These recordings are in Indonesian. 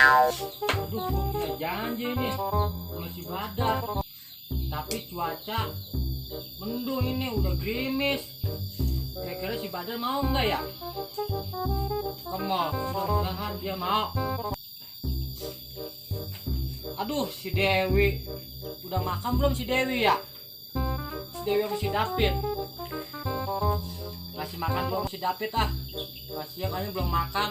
Aduh, gua punya janji nih sama si Badar. Tapi cuaca mendung ini, udah gerimis. Kira-kira si Badar mau nggak ya ke mall? Mudah-mudahan dia mau. Aduh, si Dewi udah makan belum si Dewi ya? Si Dewi sama si David. Kasih makan belum si David ah? Kasihan kayaknya belum makan.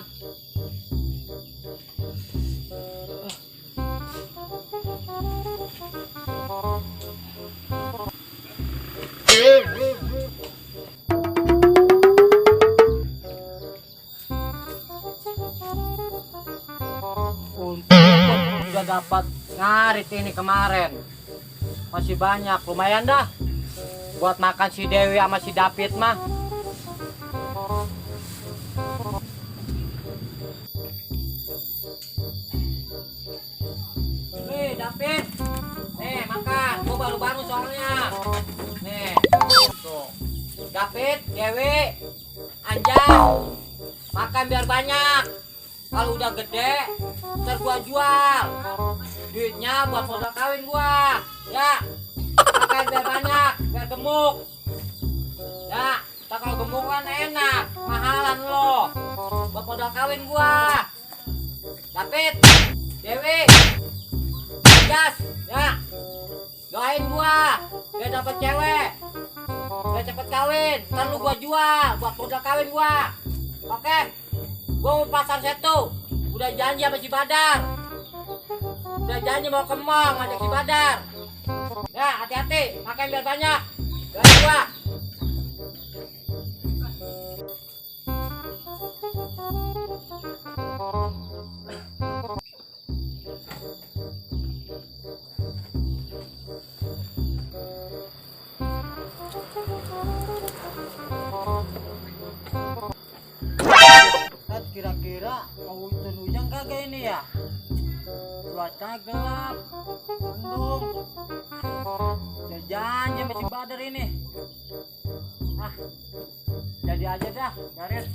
Untung udah dapat ngarit ini kemarin. Masih banyak, lumayan dah buat makan si Dewi sama si David mah. Nih David, nih makan, gua baru-baru soalnya. Nih, tuh. David, Dewi, Anjay, makan biar banyak. Kalau udah gede, ntar gua jual. Duitnya buat modal kawin gua. Ya, makan biar banyak, biar gemuk. Ya, ntar kalau gemuk kan enak, mahalan lo. Buat modal kawin gua. David, Dewi, gas, ya. Doain gua, biar dapet cewek. Biar cepet kawin, ntar lu gua jual buat modal kawin gua. Oke? Gua mau pasar Setu. Udah janji sama si Badar. Udah janji mau ke mall ngajak si Badar. Ya, hati-hati, makan biar banyak. Doain gua. Kira-kira mau hujan kagak ini ya? Cuaca gelap, mendung. Udah janji sama si Badar ini. Ah, jadi aja dah, Garis.